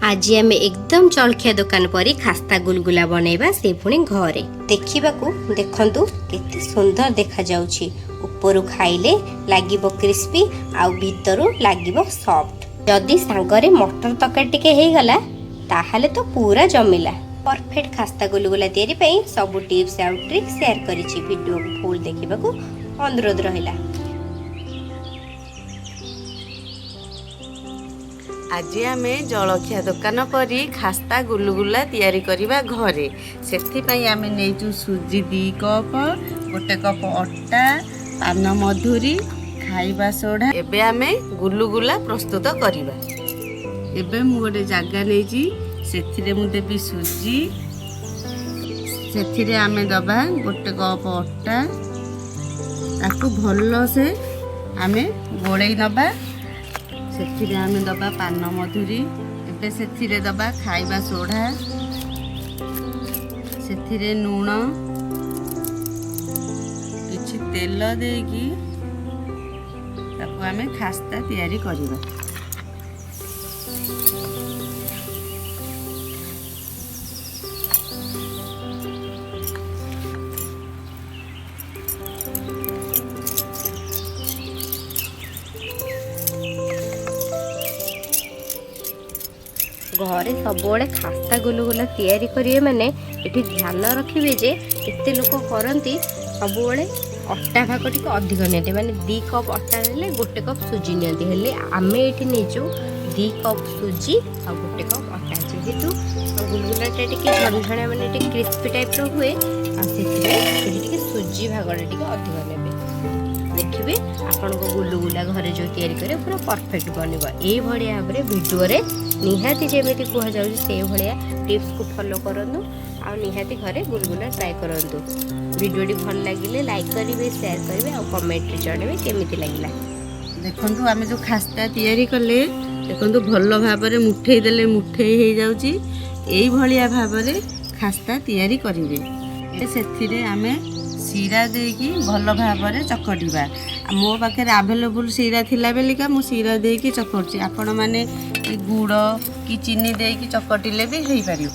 आज आम एकदम जलखिया दुकान परी खास्ता गुलगुला बनैबा से पुणी घरे देखिबाकू देखंतु केते सुंदर देखा जाउछि। ऊपर खाइले लागिबो क्रिस्पी आउ भीतरु लागिबो सॉफ्ट। जदि सांगरे मटर तरकारी टिके हे गला ताहाले तो पूरा जमिला। परफेक्ट खास्ता गुलगुला तैयारी पई सब टिप्स आउ ट्रिक शेयर करिछि। वीडियो को फुल देखिबाकू अनुरोध रहिला। आज आम जलखिया दुकान परी खास्ता गुलगुला तैयारी करिबा घरे। सेथिपई आम नेचु सुजी 2 कप, 1 कप अटा, पान मधुरी, खाइबा सोडा। एबे आम गुलगुला प्रस्तुत करिबा। एबे मु गोटे जागा नेजी सेथिरे मु देबी सुजी, सेथिरे आम दबा 1 कप अटा, ताकू भल्लो से आम गोळेई नबा। सेथिरे आमे दबा पान मधुरी, एबे सेथिरे दबा खाइबा सोडा, सेथिरे नूण, किछि तेल देकी ताकू आमे खास्ता तैयारी करिबा। घरे सबुबले खास्ता गुलगुला तैयारी करिए माने एठी ध्यान रखिबे जे एते लोक करंती सबुबले अट्टा भाग टिके अधिक नेते माने 2 कप अट्टा नेले 1 कप सुजी नियंती हेले आमे एठी नेचो 2 कप सुजी आ 1 कप अट्टा जेहेतु गुलगुला टे टिके झणझणा माने टिके क्रिस्पी टाइप रो हुए आ सेथिरे टिके सुजी भाग टिके अधिक नेबे। देखिए आपण को गुलगुला घरे जो तैयारी करे पूरा परफेक्ट बनिबा। एई भड़ी भाबरे वीडियो रे निहाती जेमिति कुहा जाउछि से भलिया टिप्स को फॉलो करंतु आ निहाती घरे गुलगुला ट्राई करंतु। वीडियो डी भल लागिले लाइक करिवे, शेयर करिवे आ कमेंट रे जणावे केमिति लागिला। देखंतु आमे जो खास्ता तैयारी करले देखंतु भल्लो भाबरे मुठेई देले मुठेई हे जाउछि। एई भलिया भाबरे खास्ता तैयारी करिवे। ए सेथिरे आमे सीरा देकी भल भाबरे चकटिबा। मो पाखे अवेलेबल सीरा थिला बेलिका मु सीरा देकी चकटची। आपण माने गुड़ कि चीनी देकी चकटिले भी हेई पारियो।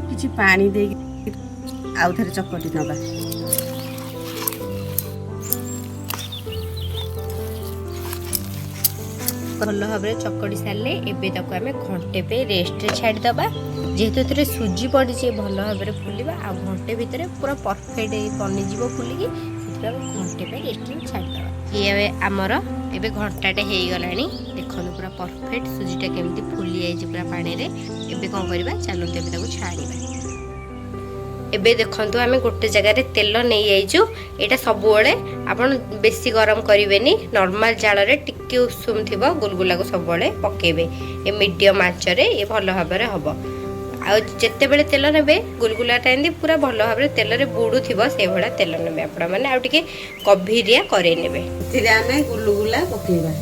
किछि पानी देकी आउ थरे चकटी नबा। भल भाव चकड़ी सारे एबे ताको आमे घंटे पे रेस्ट रे छाड़ी दबा। जेहेतु एथरे सुजी पड़ी जे भल भाव फुलिबा आ घंटे भितर पूरा परफेक्ट बनी जीवो फुलिकी सेटा घंटे पे रेस्ट रे छाड़ी दबा। ये आमर एबे घंटाटे हे गलानी। देखो पूरा परफेक्ट सुजीटा केमती फुली जाई पूरा पानी रे। एबे कोन करबा चलो एबे ताको छाड़ीबा। एबे देखंतु आमे गोटे जगह रे तेल नहीं जाइछु। एटा सबुबले आपण बेसी गरम करिवेनी, नॉर्मल जाल रे टिके उषुम थिबो गुलगुला को सबुबले पकेबे। ए मीडियम आंच रे ए भलो भाबरे हबो। आ जत्ते बेले तेल नेबे गुलगुला टाइंदी पूरा भलो भाबरे तेल रे बुडू थिबो से भला तेल नेबे आपण माने आ टिके कभिरिया करे नेबे। थिरे आमे गुलगुला पकेबा।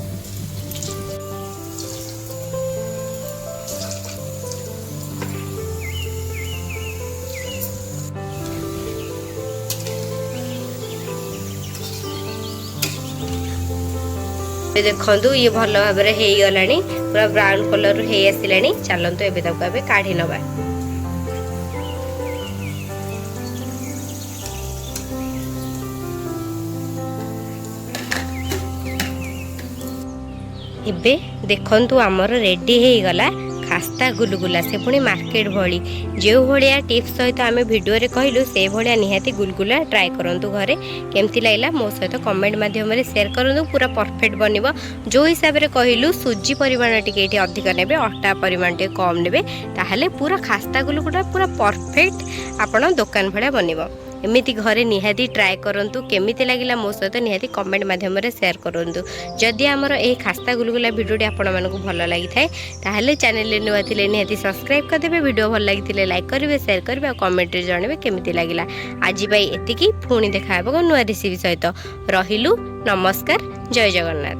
देखंतु ये भल भाव हो गलानी, पूरा ब्राउन कलर हो आसिलानी। चलतु एबे ताको एबे काढी नबा। एबे देखंतु आमर रेडी हो गला खास्ता गुलगुला। से पुणी मार्केट भली जो भाया टिप्स सहित आम वीडियो रे कहलु से भाया निहाती गुलगुला ट्राई करंतु घरे। केमती लागला मो सहित कमेंट माध्यम रे शेयर करंतु। पूरा परफेक्ट बनिबो। जो हिसाब रे कहलु सुजी परिमाण टिके एठी अधिक नेबे, अटा परिमाण टिके कम नेबे, ताहाले पूरा खास्ता गुलगुला पूरा परफेक्ट आपण दुकान भलिया बनिबो। एमिति घरे निहाती ट्राई करंतु। केमिति लागिला मो सहित निहाती कमेंट माध्यम रे शेयर करंतु। जदि हमर ए खास्ता गुलगुला वीडियोटी आपण मानकु भल लागि थाए ताहाले चैनल रे नुवा थिले निहाती सब्सक्राइब कर देबे। वीडियो भल लागि थिले लाइक करिवे, शेयर करिवे आ कमेंट रे जणावे केमिति लागिला। आज बाई एतिकी पुणी देखा हेबो नुवा रेसिपी सहित। रहिलु नमस्कार, जय जगन्नाथ।